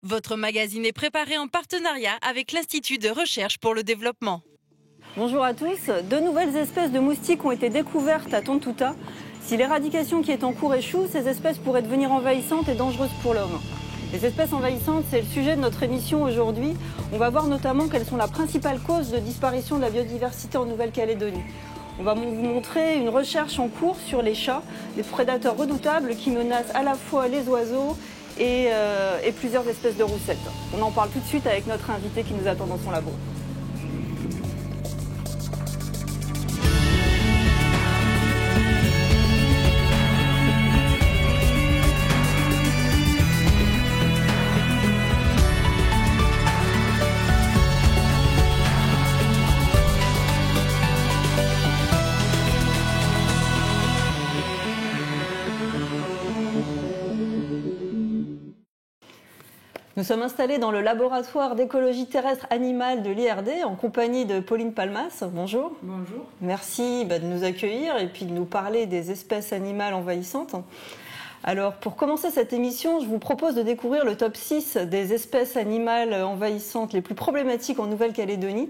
Votre magazine est préparé en partenariat avec l'Institut de recherche pour le développement. Bonjour à tous. Deux nouvelles espèces de moustiques ont été découvertes à Tontuta. Si l'éradication qui est en cours échoue, ces espèces pourraient devenir envahissantes et dangereuses pour l'homme. Les espèces envahissantes, c'est le sujet de notre émission aujourd'hui. On va voir notamment quelles sont la principale cause de disparition de la biodiversité en Nouvelle-Calédonie. On va vous montrer une recherche en cours sur les chats, des prédateurs redoutables qui menacent à la fois les oiseaux et plusieurs espèces de roussettes. On en parle tout de suite avec notre invité qui nous attend dans son labo. Nous sommes installés dans le laboratoire d'écologie terrestre animale de l'IRD en compagnie de Pauline Palmas. Bonjour. Bonjour. Merci de nous accueillir et puis de nous parler des espèces animales envahissantes. Alors, pour commencer cette émission, je vous propose de découvrir le top 6 des espèces animales envahissantes les plus problématiques en Nouvelle-Calédonie.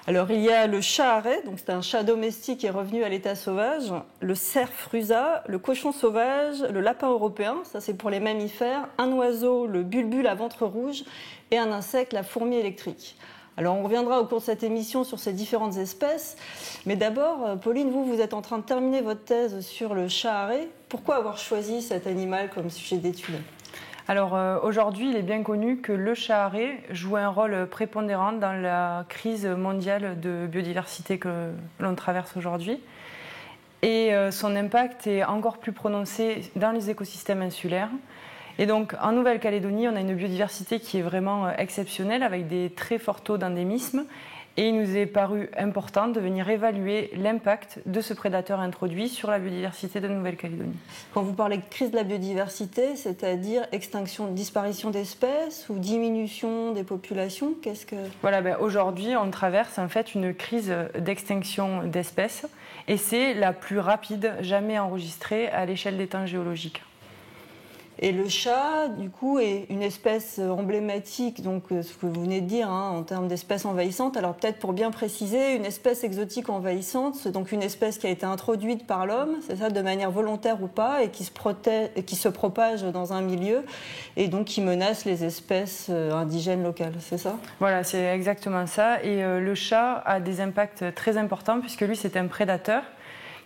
Alors, il y a le chat arrêt, donc c'est un chat domestique qui est revenu à l'état sauvage, le cerf rusa, le cochon sauvage, le lapin européen, ça c'est pour les mammifères, un oiseau, le bulbule à ventre rouge, et un insecte, la fourmi électrique. Alors, on reviendra au cours de cette émission sur ces différentes espèces, mais d'abord, Pauline, vous êtes en train de terminer votre thèse sur le chat arrêt. Pourquoi avoir choisi cet animal comme sujet d'étude ? Alors aujourd'hui, il est bien connu que le chat arrêt joue un rôle prépondérant dans la crise mondiale de biodiversité que l'on traverse aujourd'hui. Et son impact est encore plus prononcé dans les écosystèmes insulaires. Et donc en Nouvelle-Calédonie, on a une biodiversité qui est vraiment exceptionnelle avec des très forts taux d'endémisme. Et il nous est paru important de venir évaluer l'impact de ce prédateur introduit sur la biodiversité de Nouvelle-Calédonie. Quand vous parlez de crise de la biodiversité, c'est-à-dire extinction, disparition d'espèces ou diminution des populations, Voilà, aujourd'hui, on traverse en fait une crise d'extinction d'espèces et c'est la plus rapide jamais enregistrée à l'échelle des temps géologiques. Et le chat, du coup, est une espèce emblématique, donc ce que vous venez de dire, en termes d'espèces envahissantes. Alors peut-être pour bien préciser, une espèce exotique envahissante, c'est donc une espèce qui a été introduite par l'homme, c'est ça, de manière volontaire ou pas, et qui se propage dans un milieu, et donc qui menace les espèces indigènes locales, c'est ça ? Voilà, c'est exactement ça. Et le chat a des impacts très importants, puisque lui, c'est un prédateur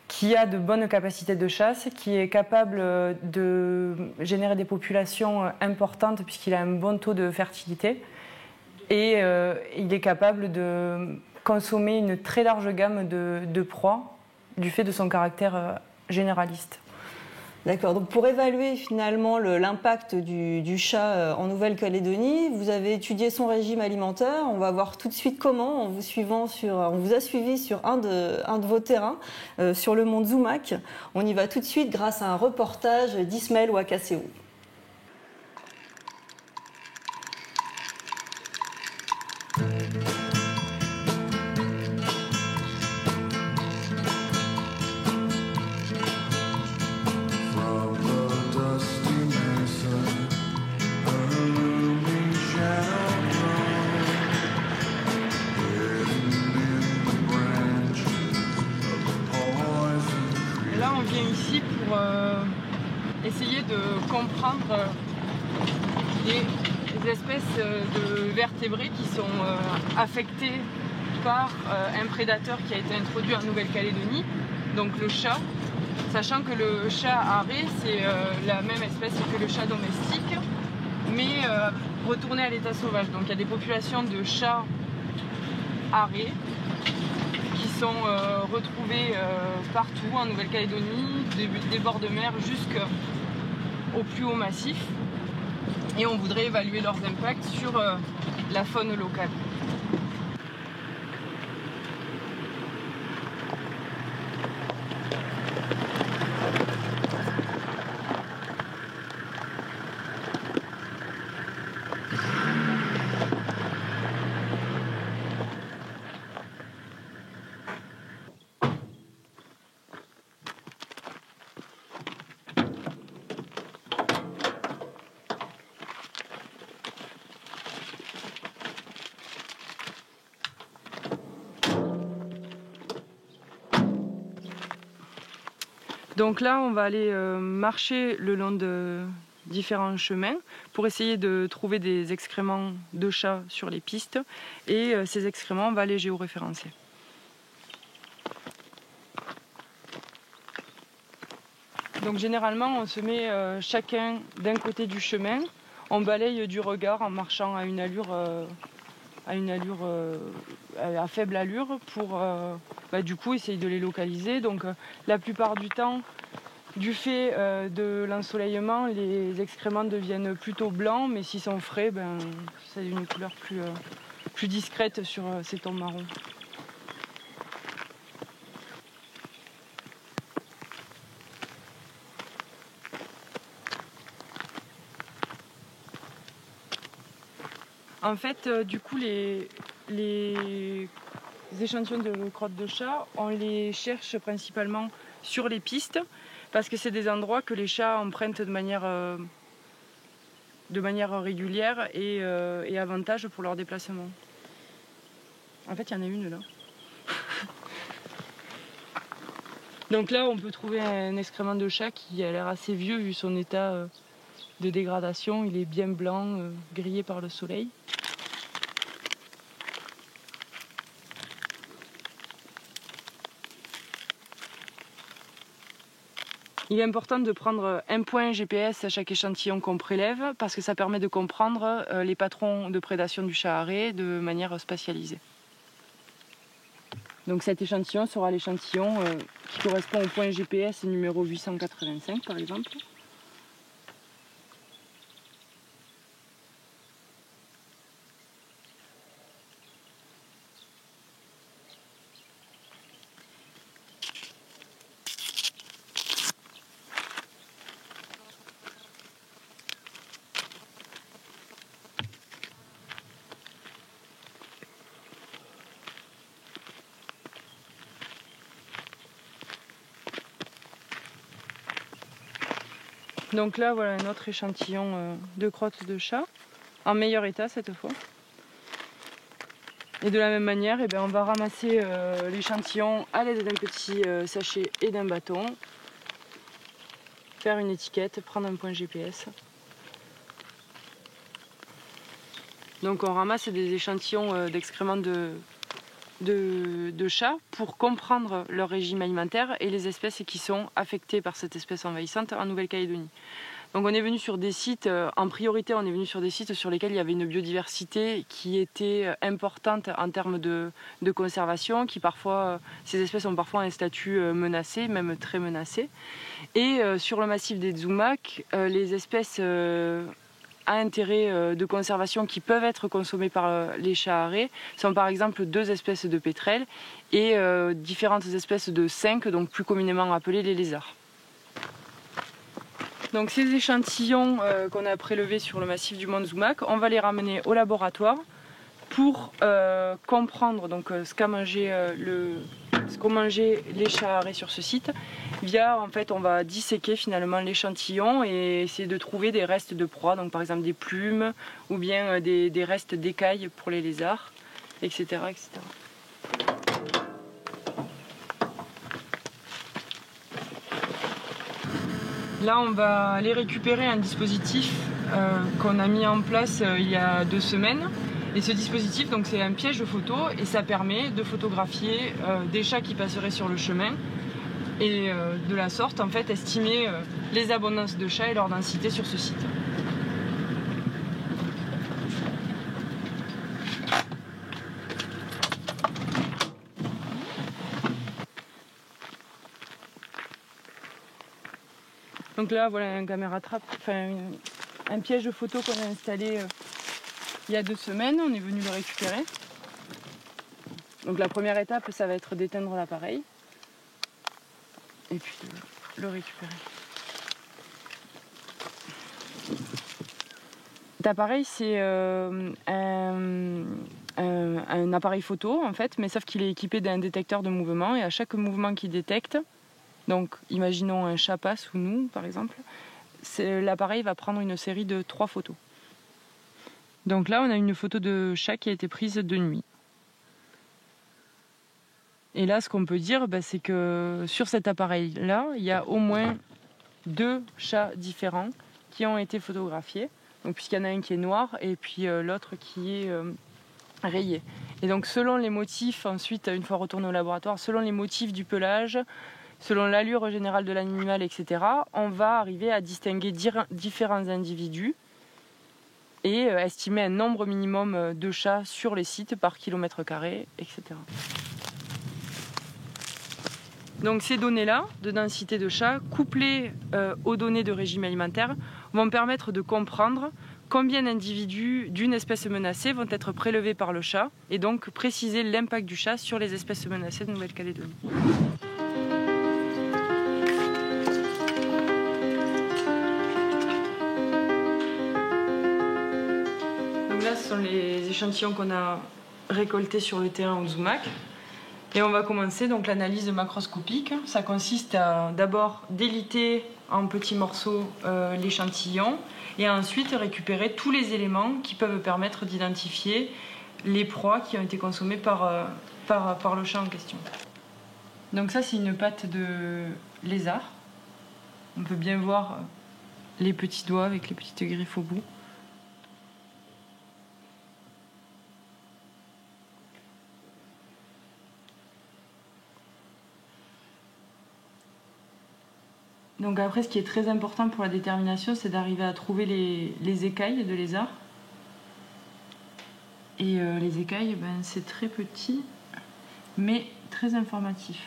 qui a de bonnes capacités de chasse, qui est capable de générer des populations importantes puisqu'il a un bon taux de fertilité et il est capable de consommer une très large gamme de proies du fait de son caractère généraliste. D'accord, donc pour évaluer finalement l'impact du chat en Nouvelle-Calédonie, vous avez étudié son régime alimentaire. On va voir tout de suite comment, on vous a suivi sur un de vos terrains, sur le mont Zoumak. On y va tout de suite grâce à un reportage d'Ismaël Ouakasséou. Là, on vient ici pour essayer de comprendre les espèces de vertébrés qui sont affectées par un prédateur qui a été introduit en Nouvelle-Calédonie, donc le chat, sachant que le chat arrêt, c'est la même espèce que le chat domestique, mais retourné à l'état sauvage. Donc il y a des populations de chats arrêt qui sont retrouvés partout en Nouvelle-Calédonie, des bords de mer jusqu'au plus haut massif. Et on voudrait évaluer leurs impacts sur la faune locale. Donc là, on va aller marcher le long de différents chemins pour essayer de trouver des excréments de chats sur les pistes et ces excréments, on va les géoréférencer. Donc généralement, on se met chacun d'un côté du chemin, on balaye du regard en marchant à une allure, à faible allure pour du coup essayer de les localiser. Donc la plupart du temps, du fait de l'ensoleillement, les excréments deviennent plutôt blancs, mais s'ils sont frais, c'est une couleur plus discrète sur ces tons marrons. En fait, du coup, les échantillons de crottes de chat, on les cherche principalement sur les pistes parce que c'est des endroits que les chats empruntent de manière régulière et avantage pour leur déplacement. En fait, il y en a une là. Donc là, on peut trouver un excrément de chat qui a l'air assez vieux vu son état de dégradation. Il est bien blanc, grillé par le soleil. Il est important de prendre un point GPS à chaque échantillon qu'on prélève parce que ça permet de comprendre les patrons de prédation du chat arrêt de manière spatialisée. Donc cet échantillon sera l'échantillon qui correspond au point GPS numéro 885 par exemple. Donc là, voilà un autre échantillon de crottes de chat, en meilleur état cette fois. Et de la même manière, on va ramasser l'échantillon à l'aide d'un petit sachet et d'un bâton, faire une étiquette, prendre un point GPS. Donc on ramasse des échantillons d'excréments de chats pour comprendre leur régime alimentaire et les espèces qui sont affectées par cette espèce envahissante en Nouvelle-Calédonie. Donc on est venu sur des sites, en priorité on est venu sur des sites sur lesquels il y avait une biodiversité qui était importante en termes de conservation, qui parfois, ces espèces ont parfois un statut menacé, même très menacé. Et sur le massif des Tsumak, les espèces à intérêt de conservation qui peuvent être consommées par les chats arrêts sont par exemple 2 espèces de pétrels et différentes espèces de cinques, donc plus communément appelées les lézards. Donc ces échantillons qu'on a prélevés sur le massif du Mont Tsumak, on va les ramener au laboratoire pour comprendre donc, ce qu'ont mangé les chats arrêts sur ce site. En fait, on va disséquer finalement l'échantillon et essayer de trouver des restes de proie, donc par exemple des plumes ou bien des restes d'écailles pour les lézards, etc., etc. Là, on va aller récupérer un dispositif qu'on a mis en place il y a 2 semaines. Et ce dispositif, donc, c'est un piège photo et ça permet de photographier des chats qui passeraient sur le chemin et de la sorte, en fait, estimer les abondances de chats et leur densité sur ce site. Donc là, voilà un caméra trappe, un piège photo qu'on a installé il y a 2 semaines. On est venu le récupérer. Donc la première étape, ça va être d'éteindre l'appareil et puis de le récupérer. Cet appareil, c'est un appareil photo en fait, mais sauf qu'il est équipé d'un détecteur de mouvement et à chaque mouvement qu'il détecte, donc imaginons un chat passe sous nous par exemple, l'appareil va prendre une série de 3 photos. Donc là on a une photo de chat qui a été prise de nuit. Et là, ce qu'on peut dire, c'est que sur cet appareil-là, il y a au moins 2 chats différents qui ont été photographiés. Donc, puisqu'il y en a un qui est noir et puis l'autre qui est rayé. Et donc, selon les motifs, ensuite, une fois retourné au laboratoire, selon les motifs du pelage, selon l'allure générale de l'animal, etc., on va arriver à distinguer différents individus et estimer un nombre minimum de chats sur les sites par kilomètre carré, etc. Donc ces données-là, de densité de chats, couplées aux données de régime alimentaire, vont permettre de comprendre combien d'individus d'une espèce menacée vont être prélevés par le chat et donc préciser l'impact du chat sur les espèces menacées de Nouvelle-Calédonie. Donc là, ce sont les échantillons qu'on a récoltés sur le terrain au Zumac. Et on va commencer donc l'analyse macroscopique. Ça consiste à d'abord déliter en petits morceaux l'échantillon et à ensuite récupérer tous les éléments qui peuvent permettre d'identifier les proies qui ont été consommées par le chat en question. Donc ça, c'est une patte de lézard. On peut bien voir les petits doigts avec les petites griffes au bout. Donc après, ce qui est très important pour la détermination, c'est d'arriver à trouver les écailles de lézard. Et les écailles, c'est très petit, mais très informatif.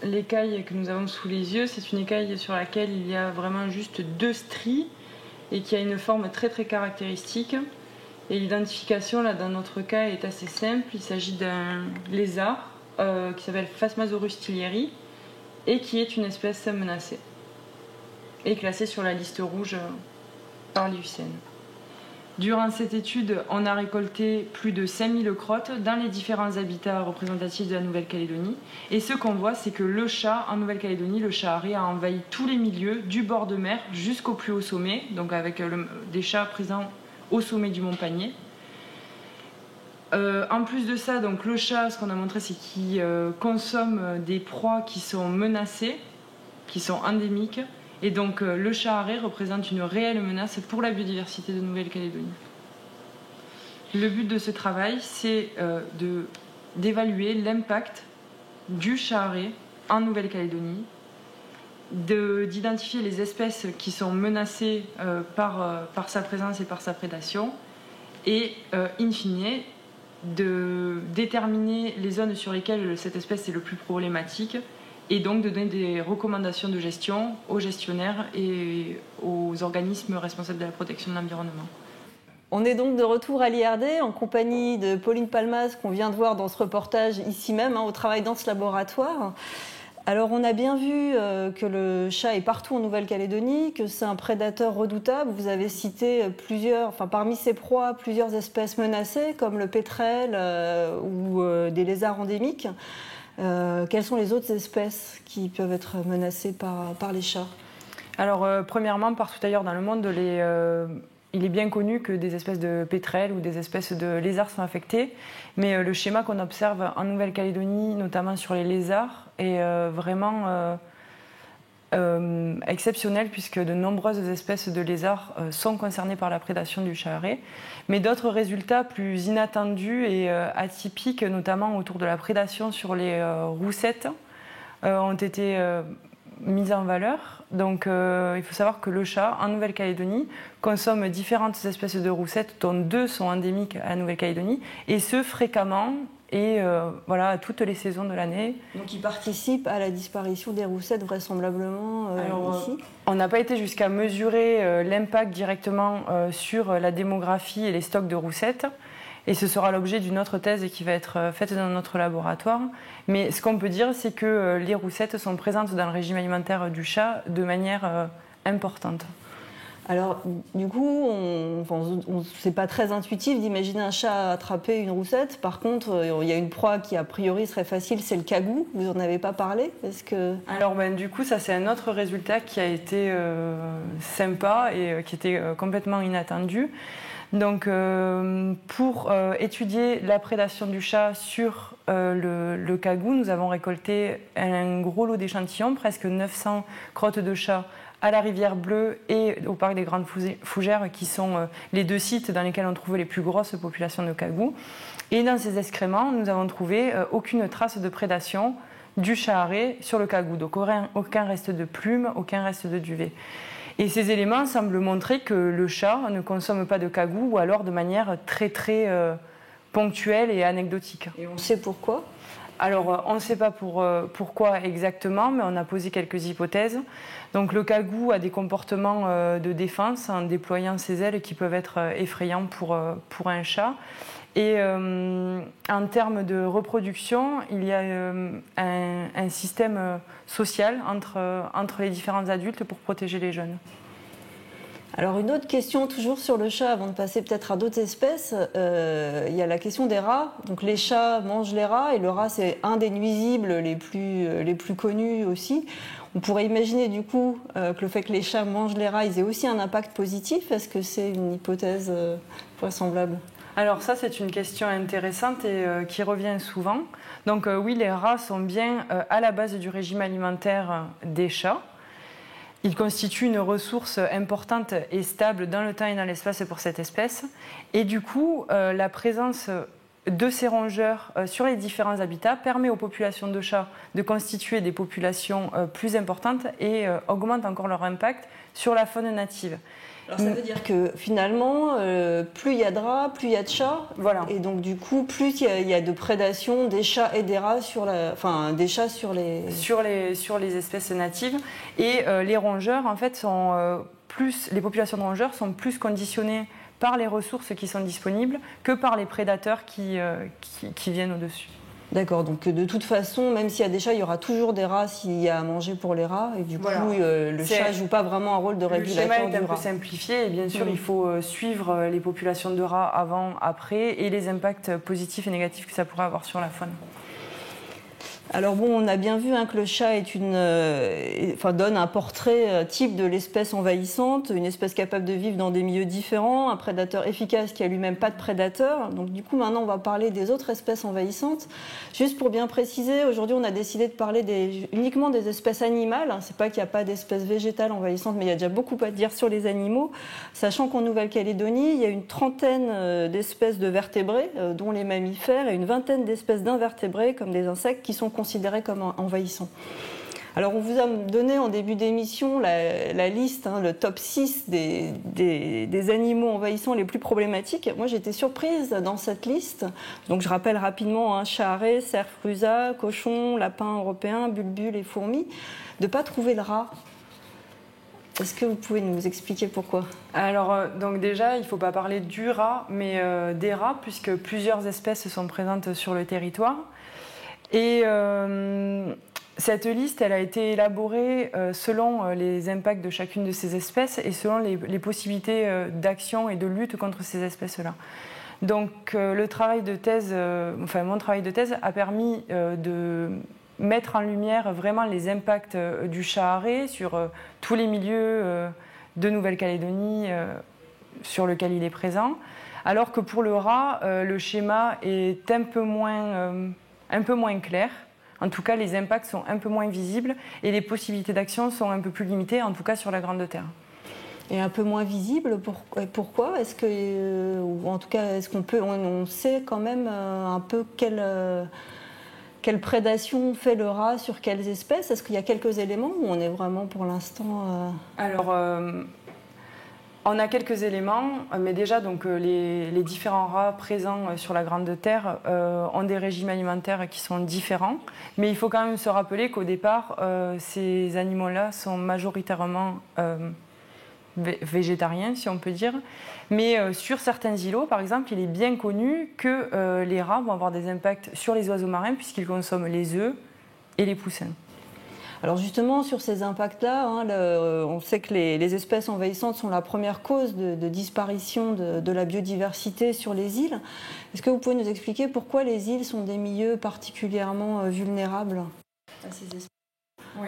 L'écaille que nous avons sous les yeux, c'est une écaille sur laquelle il y a vraiment juste 2 stries et qui a une forme très très caractéristique. Et l'identification, là, dans notre cas, est assez simple. Il s'agit d'un lézard qui s'appelle Phasmasaurus thilieri et qui est une espèce menacée et classée sur la liste rouge par l'IUCN. Durant cette étude, on a récolté plus de 5000 crottes dans les différents habitats représentatifs de la Nouvelle-Calédonie. Et ce qu'on voit, c'est que le chat, en Nouvelle-Calédonie, le chat arrêt a envahi tous les milieux, du bord de mer jusqu'au plus haut sommet, donc avec des chats présents au sommet du Mont Panier. En plus de ça, donc, le chat, ce qu'on a montré, c'est qu'il consomme des proies qui sont menacées, qui sont endémiques. Et donc le chat arrêt représente une réelle menace pour la biodiversité de Nouvelle-Calédonie. Le but de ce travail, c'est d'évaluer l'impact du chat arrêt en Nouvelle-Calédonie, d'identifier les espèces qui sont menacées par sa présence et par sa prédation, et in fine, de déterminer les zones sur lesquelles cette espèce est le plus problématique, et donc de donner des recommandations de gestion aux gestionnaires et aux organismes responsables de la protection de l'environnement. On est donc de retour à l'IRD en compagnie de Pauline Palmas, qu'on vient de voir dans ce reportage ici même, au travail dans ce laboratoire. Alors on a bien vu que le chat est partout en Nouvelle-Calédonie, que c'est un prédateur redoutable. Vous avez cité parmi ses proies, plusieurs espèces menacées comme le pétrel ou des lézards endémiques. Quelles sont les autres espèces qui peuvent être menacées par les chats ? Alors, premièrement, partout ailleurs dans le monde, il est bien connu que des espèces de pétrels ou des espèces de lézards sont affectées. Mais le schéma qu'on observe en Nouvelle-Calédonie, notamment sur les lézards, est vraiment exceptionnel puisque de nombreuses espèces de lézards sont concernées par la prédation du chat arrêt. Mais d'autres résultats plus inattendus et atypiques, notamment autour de la prédation sur les roussettes, ont été mis en valeur. Donc il faut savoir que le chat, en Nouvelle-Calédonie, consomme différentes espèces de roussettes, dont 2 sont endémiques à la Nouvelle-Calédonie, et ce fréquemment et à toutes les saisons de l'année. Donc il participe à la disparition des roussettes vraisemblablement ici. On n'a pas été jusqu'à mesurer l'impact directement sur la démographie et les stocks de roussettes. Et ce sera l'objet d'une autre thèse qui va être faite dans notre laboratoire. Mais ce qu'on peut dire, c'est que les roussettes sont présentes dans le régime alimentaire du chat de manière importante. Alors, du coup, c'est pas très intuitif d'imaginer un chat attraper une roussette. Par contre, il y a une proie qui, a priori, serait facile, c'est le cagou. Vous n'en avez pas parlé? Alors, du coup, ça, c'est un autre résultat qui a été sympa et qui était complètement inattendu. Donc, pour étudier la prédation du chat sur le cagou, nous avons récolté un gros lot d'échantillons, presque 900 crottes de chat à la Rivière Bleue et au parc des Grandes Fougères, qui sont les deux sites dans lesquels on trouve les plus grosses populations de cagou. Et dans ces excréments, nous avons trouvé aucune trace de prédation du chat arrêt sur le cagou. Donc aucun reste de plumes, aucun reste de duvet. Et ces éléments semblent montrer que le chat ne consomme pas de cagou, ou alors de manière très très ponctuelle et anecdotique. Et on sait pourquoi? Alors, on ne sait pas pourquoi exactement, mais on a posé quelques hypothèses. Donc, le cagou a des comportements de défense en déployant ses ailes qui peuvent être effrayants pour un chat. Et en termes de reproduction, il y a un système social entre les différents adultes pour protéger les jeunes. Alors une autre question toujours sur le chat, avant de passer peut-être à d'autres espèces, il y a la question des rats. Donc les chats mangent les rats et le rat c'est un des nuisibles les plus connus aussi. On pourrait imaginer du coup que le fait que les chats mangent les rats, ils aient aussi un impact positif. Est-ce que c'est une hypothèse vraisemblable? Alors ça c'est une question intéressante et qui revient souvent. Donc oui, les rats sont bien à la base du régime alimentaire des chats. Ils constituent une ressource importante et stable dans le temps et dans l'espace pour cette espèce. Et du coup, la présence de ces rongeurs sur les différents habitats permet aux populations de chats de constituer des populations plus importantes et augmente encore leur impact sur la faune native. Alors ça veut dire que finalement, plus il y a de rats, plus il y a de chats. Voilà. Et donc du coup, plus il y a de prédation des chats et des rats des chats sur les espèces natives. Et les rongeurs, en fait, les populations de rongeurs sont plus conditionnées par les ressources qui sont disponibles que par les prédateurs qui viennent au-dessus. D'accord, donc de toute façon, même s'il y a des chats, il y aura toujours des rats s'il y a à manger pour les rats. Et du coup, le chat ne joue pas vraiment un rôle de régulateur du rat. Le schéma est un peu simplifié et bien sûr, il faut suivre les populations de rats avant, après et les impacts positifs et négatifs que ça pourrait avoir sur la faune. Alors bon, on a bien vu que le chat donne un portrait type de l'espèce envahissante, une espèce capable de vivre dans des milieux différents, un prédateur efficace qui a lui-même pas de prédateur. Donc du coup, maintenant, on va parler des autres espèces envahissantes. Juste pour bien préciser, aujourd'hui, on a décidé de parler uniquement des espèces animales. C'est pas qu'il n'y a pas d'espèces végétales envahissantes, mais il y a déjà beaucoup à dire sur les animaux, sachant qu'en Nouvelle-Calédonie, il y a une trentaine d'espèces de vertébrés, dont les mammifères, et une vingtaine d'espèces d'invertébrés, comme des insectes, qui sont considérés comme envahissants. Alors on vous a donné en début d'émission la liste, le top 6 des animaux envahissants les plus problématiques. Moi j'étais surprise dans cette liste. Donc je rappelle rapidement chat arrêt, cerf rusa, cochon, lapin européen, bulbule et fourmis, de ne pas trouver le rat. Est-ce que vous pouvez nous expliquer pourquoi? Alors, donc déjà, il ne faut pas parler du rat, mais des rats, puisque plusieurs espèces sont présentes sur le territoire. Et cette liste, elle a été élaborée selon les impacts de chacune de ces espèces et selon les possibilités d'action et de lutte contre ces espèces-là. Donc, mon travail de thèse a permis de mettre en lumière vraiment les impacts du chat arrêt sur tous les milieux de Nouvelle-Calédonie sur lequel il est présent, alors que pour le rat, le schéma est un peu moins clair. En tout cas, les impacts sont un peu moins visibles et les possibilités d'action sont un peu plus limitées, en tout cas sur la Grande Terre. Et un peu moins visible, pourquoi? Ou en tout cas, est-ce on sait quand même un peu quelle prédation fait le rat sur quelles espèces? Est-ce qu'il y a quelques éléments ou on est vraiment pour l'instant... Alors, on a quelques éléments, mais déjà donc, les différents rats présents sur la Grande Terre ont des régimes alimentaires qui sont différents. Mais il faut quand même se rappeler qu'au départ, ces animaux-là sont majoritairement végétariens, si on peut dire. Mais sur certains îlots, par exemple, il est bien connu que les rats vont avoir des impacts sur les oiseaux marins puisqu'ils consomment les œufs et les poussins. Alors justement, sur ces impacts-là, hein, on sait que les espèces envahissantes sont la première cause de disparition de la biodiversité sur les îles. Est-ce que vous pouvez nous expliquer pourquoi les îles sont des milieux particulièrement vulnérables à ces espèces? Oui.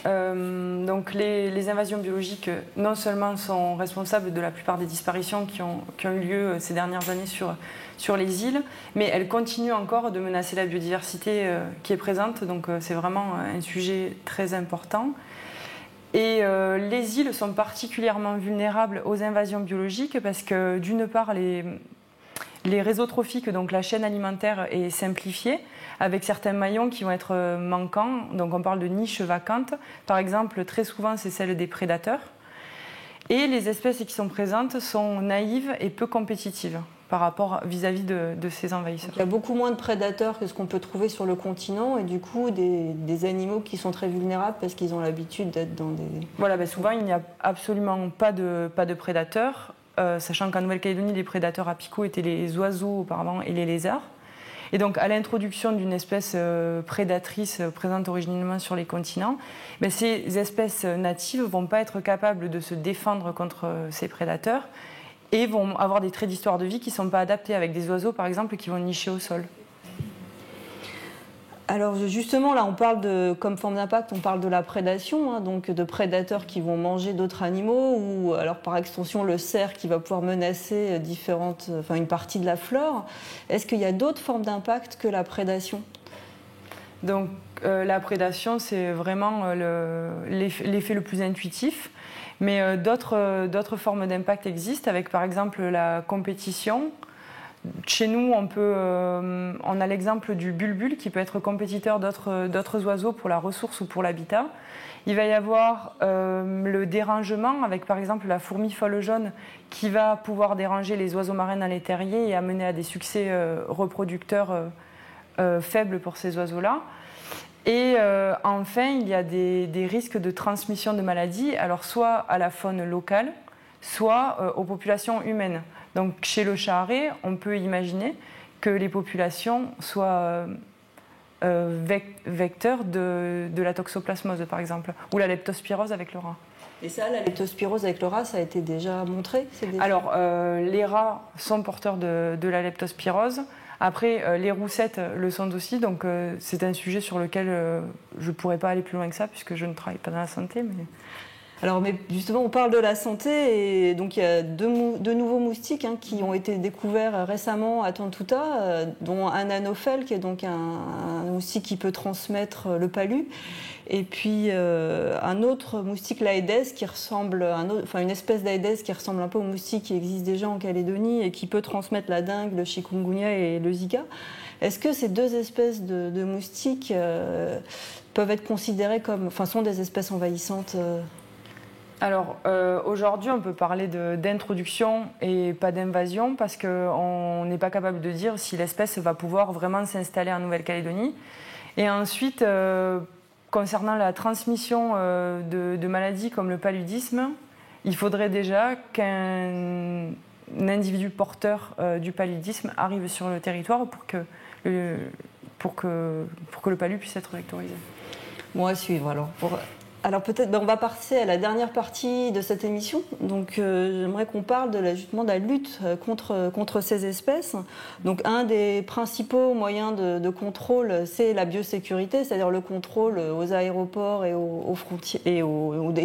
Donc les invasions biologiques non seulement sont responsables de la plupart des disparitions qui ont eu lieu ces dernières années sur les îles, mais elles continuent encore de menacer la biodiversité qui est présente, donc c'est vraiment un sujet très important. Et les îles sont particulièrement vulnérables aux invasions biologiques parce que d'une part les réseaux trophiques, donc la chaîne alimentaire est simplifiée, avec certains maillons qui vont être manquants. Donc on parle de niches vacantes. Par exemple, très souvent, c'est celle des prédateurs. Et les espèces qui sont présentes sont naïves et peu compétitives par rapport vis-à-vis de ces envahisseurs. Donc, il y a beaucoup moins de prédateurs que ce qu'on peut trouver sur le continent et du coup des animaux qui sont très vulnérables parce qu'ils ont l'habitude d'être dans des... Voilà, souvent il n'y a absolument pas de prédateurs, sachant qu'en Nouvelle-Calédonie, les prédateurs apicaux étaient les oiseaux auparavant et les lézards. Et donc, à l'introduction d'une espèce prédatrice présente originellement sur les continents, ces espèces natives ne vont pas être capables de se défendre contre ces prédateurs et vont avoir des traits d'histoire de vie qui ne sont pas adaptés, avec des oiseaux, par exemple, qui vont nicher au sol. Alors justement, là, on parle comme forme d'impact, on parle de la prédation, hein, donc de prédateurs qui vont manger d'autres animaux, ou alors par extension le cerf qui va pouvoir menacer une partie de la flore. Est-ce qu'il y a d'autres formes d'impact que la prédation ? Donc la prédation, c'est vraiment l'effet le plus intuitif, mais d'autres formes d'impact existent, avec par exemple la compétition. Chez nous, on a l'exemple du bulbul qui peut être compétiteur d'autres oiseaux pour la ressource ou pour l'habitat. Il va y avoir le dérangement avec par exemple la fourmi folle jaune qui va pouvoir déranger les oiseaux marins dans les terriers et amener à des succès reproducteurs faibles pour ces oiseaux-là. Et enfin, il y a des risques de transmission de maladies, alors soit à la faune locale, soit aux populations humaines. Donc chez le chat-arrêt, on peut imaginer que les populations soient vecteurs de la toxoplasmose, par exemple, ou la leptospirose avec le rat. Et ça, la leptospirose avec le rat, ça a été déjà montré ? Alors, les rats sont porteurs de la leptospirose. Après, les roussettes le sont aussi, donc c'est un sujet sur lequel je ne pourrais pas aller plus loin que ça, puisque je ne travaille pas dans la santé. Alors, mais justement, on parle de la santé, et donc il y a deux nouveaux moustiques qui ont été découverts récemment à Tantuta, dont un anophèle, qui est donc un moustique qui peut transmettre le palu, et puis un autre moustique, l'Aedes, qui ressemble, une espèce d'Aedes qui ressemble un peu au moustique qui existe déjà en Calédonie et qui peut transmettre la dengue, le chikungunya et le Zika. Est-ce que ces deux espèces de moustiques peuvent être considérées sont des espèces envahissantes Alors, aujourd'hui, on peut parler d'introduction et pas d'invasion parce qu'on n'est pas capable de dire si l'espèce va pouvoir vraiment s'installer en Nouvelle-Calédonie. Et ensuite, concernant la transmission de maladies comme le paludisme, il faudrait déjà qu'un individu porteur du paludisme arrive sur le territoire pour que le palu puisse être vectorisé. Bon, à suivre alors. Alors peut-être, on va passer à la dernière partie de cette émission. Donc j'aimerais qu'on parle justement de la lutte contre ces espèces. Donc un des principaux moyens de contrôle, c'est la biosécurité, c'est-à-dire le contrôle aux aéroports et aux frontières et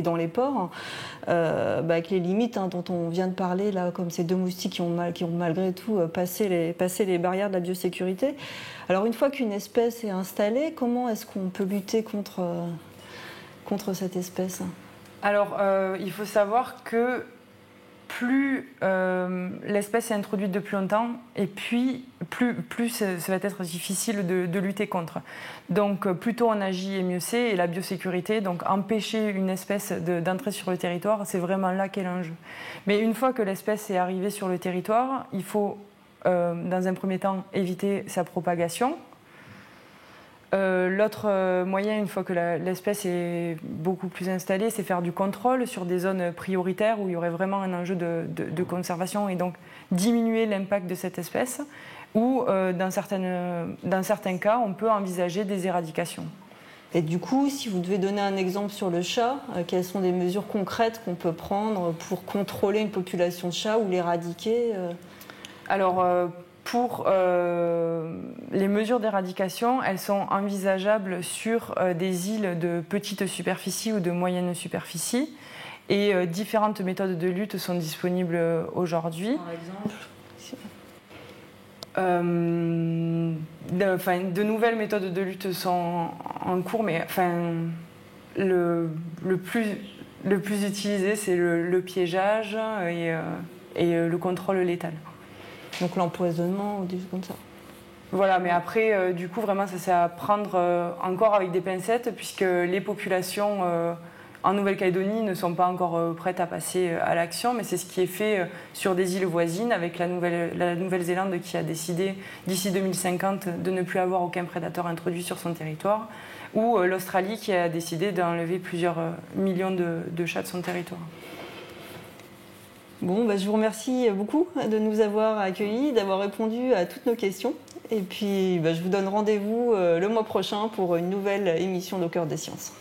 dans les ports, avec les limites dont on vient de parler là, comme ces deux moustiques qui ont malgré tout passé les barrières de la biosécurité. Alors une fois qu'une espèce est installée, comment est-ce qu'on peut lutter contre cette espèce ? Alors, il faut savoir que plus l'espèce est introduite depuis longtemps, et puis plus ça va être difficile de lutter contre. Donc, plus tôt on agit et mieux c'est. Et la biosécurité, donc empêcher une espèce d'entrer sur le territoire, c'est vraiment là qu'est l'enjeu. Mais une fois que l'espèce est arrivée sur le territoire, il faut, dans un premier temps, éviter sa propagation. L'autre moyen, une fois que l'espèce est beaucoup plus installée, c'est faire du contrôle sur des zones prioritaires où il y aurait vraiment un enjeu de conservation et donc diminuer l'impact de cette espèce. Ou dans certains cas, on peut envisager des éradications. Et du coup, si vous devez donner un exemple sur le chat, quelles sont des mesures concrètes qu'on peut prendre pour contrôler une population de chats ou l'éradiquer Alors, pour les mesures d'éradication, elles sont envisageables sur des îles de petite superficie ou de moyenne superficie. Et différentes méthodes de lutte sont disponibles aujourd'hui. Par exemple de nouvelles méthodes de lutte sont en cours, mais le plus utilisé, c'est le piégeage et le contrôle létal. Donc l'empoisonnement ou des choses comme ça. Voilà, mais après, du coup, vraiment, ça c'est à prendre encore avec des pincettes, puisque les populations en Nouvelle-Calédonie ne sont pas encore prêtes à passer à l'action, mais c'est ce qui est fait sur des îles voisines, avec la Nouvelle-Zélande qui a décidé d'ici 2050 de ne plus avoir aucun prédateur introduit sur son territoire, ou l'Australie qui a décidé d'enlever plusieurs millions de chats de son territoire. Bon, je vous remercie beaucoup de nous avoir accueillis, d'avoir répondu à toutes nos questions. Et puis, je vous donne rendez-vous le mois prochain pour une nouvelle émission d'Au cœur des sciences.